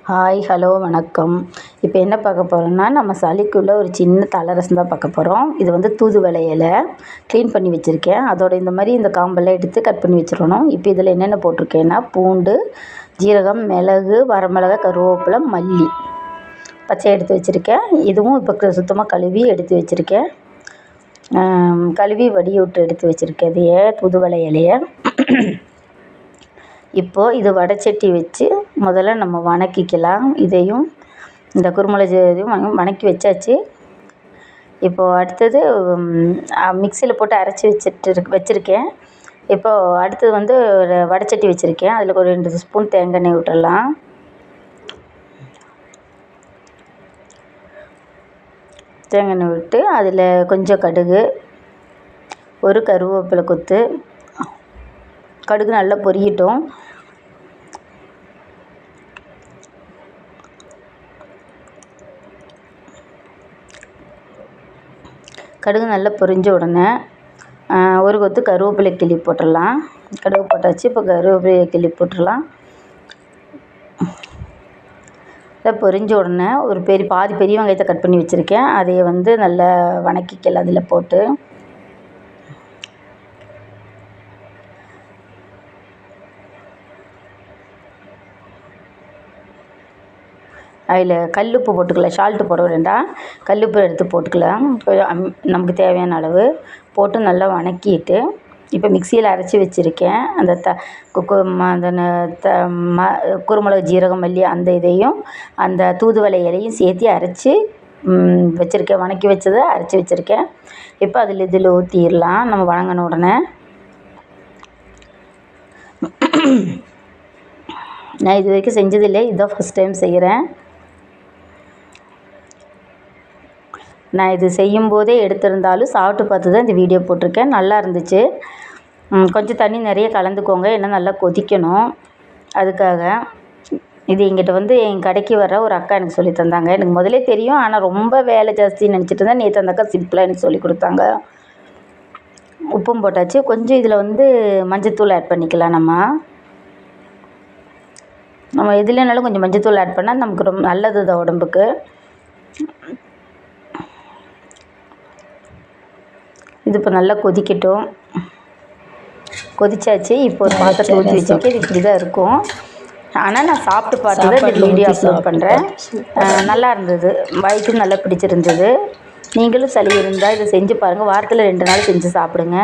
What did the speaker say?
Hi hello வணக்கம். இப்போ என்ன பார்க்க போகிறோம்னா, நம்ம சளிக்குள்ள ஒரு சின்ன தலை ரசம் தான் பார்க்க போகிறோம். இது வந்து தூதுவளை இலை க்ளீன் பண்ணி வச்சுருக்கேன். அதோட இந்த மாதிரி இந்த காம்பெல்லாம் எடுத்து கட் பண்ணி வச்சிடணும். இப்போ இதில் என்னென்ன போட்டிருக்கேன்னா, பூண்டு, ஜீரகம், மிளகு, வரமிளகா, கருவேப்பிலை, மல்லி பச்சை எடுத்து வச்சுருக்கேன். இதுவும் இப்போ சுத்தமாக கழுவி எடுத்து வச்சுருக்கேன். கழுவி வடிய விட்டு எடுத்து வச்சுருக்கேன் இதையே தூதுவளை இலையை. இப்போது இது வடைச்சட்டி வச்சு முதல்ல நம்ம வணக்கிக்கலாம். இதையும் இந்த குருமிளகு இதையும் வணக்கி வச்சாச்சு. இப்போது அடுத்தது மிக்சியில் போட்டு அரைச்சி வச்சுருக்கேன். இப்போது அடுத்தது வந்து ஒரு வடைச்சட்டி வச்சுருக்கேன். அதில் ஒரு 2 ஸ்பூன் தேங்காய் எண்ணெய் விட்டுடலாம். தேங்காய் எண்ணெய் விட்டு அதில் கொஞ்சம் கடுகு, ஒரு கருவேப்பிலை கொத்து, கடுகு நல்லா பொரியட்டும். கடுகு நல்லா பொரிஞ்ச உடனே ஒரு கொத்து கருவேப்பிலை கிள்ளி போட்டுடலாம். கடுகு போட்டாச்சு. இப்போ கருவேப்பிலை கிள்ளி போட்டுடலாம். நல்லா பொரிஞ்ச உடனே ஒரு பாதி பெரிய வெங்காயத்தை கட் பண்ணி வச்சுருக்கேன். அதை வந்து நல்லா வணக்கிக்கலாம். அதில் போட்டு அதில் கல்லுப்பு போட்டுக்கலாம். சால்ட்டு போட வேண்டாம், கல்லுப்பு எடுத்து போட்டுக்கலாம். நமக்கு தேவையான அளவு போட்டு நல்லா வணக்கிட்டு, இப்போ மிக்சியில் அரைச்சி வச்சுருக்கேன். அந்த குருமிளகு, ஜீரகம், மல்லி அந்த இதையும் அந்த தூதுவளை இலையும் சேர்த்து அரைச்சி வச்சுருக்கேன். வணக்கி வச்சதை அரைச்சி வச்சுருக்கேன். இப்போ இதில் ஊற்றிடலாம். நம்ம வணங்கின உடனே நான் இது வரைக்கும் செஞ்சதில்லை, இதுதான் ஃபஸ்ட் டைம் செய்கிறேன். நான் இது செய்யும்போதே எடுத்திருந்தாலும் சாப்பிட்டு பார்த்து தான் இந்த வீடியோ போட்டிருக்கேன். நல்லா இருந்துச்சு. கொஞ்சம் தண்ணி நிறைய கலந்துக்கோங்க, ஏன்னா நல்லா கொதிக்கணும். அதுக்காக இது எங்கிட்ட வந்து என் கடைக்கு வர ஒரு அக்கா எனக்கு சொல்லி தந்தாங்க. எனக்கு முதலே தெரியும், ஆனால் ரொம்ப வேலை ஜாஸ்தின்னு நினச்சிட்டு இருந்தேன். நேற்று அந்த அக்கா சிம்பிளாக எனக்கு சொல்லி கொடுத்தாங்க. உப்பும் போட்டாச்சு. கொஞ்சம் இதில் வந்து மஞ்சத்தூள் ஆட் பண்ணிக்கலாம். நம்ம எதுலனாலும் கொஞ்சம் மஞ்சத்தூள் ஆட் பண்ணால் நமக்கு ரொம்ப நல்லது தான் உடம்புக்கு. இது இப்போ நல்லா கொதிக்கட்டும். கொதிச்சாச்சு. இப்போ ஒரு பாத்திரத்தை ஊற்றி வச்சுருக்கேன். இது இப்படி தான் இருக்கும். ஆனால் நான் சாப்பிட்டு பார்த்து தான் இந்த வீடியோ அப்லோட் பண்ணுறேன். நல்லா இருந்தது, வாய்க்கும் நல்லா பிடிச்சிருந்தது. நீங்களும் சளி இருந்தால் இதை செஞ்சு பாருங்கள். வாரத்தில் 2 நாள் செஞ்சு சாப்பிடுங்க.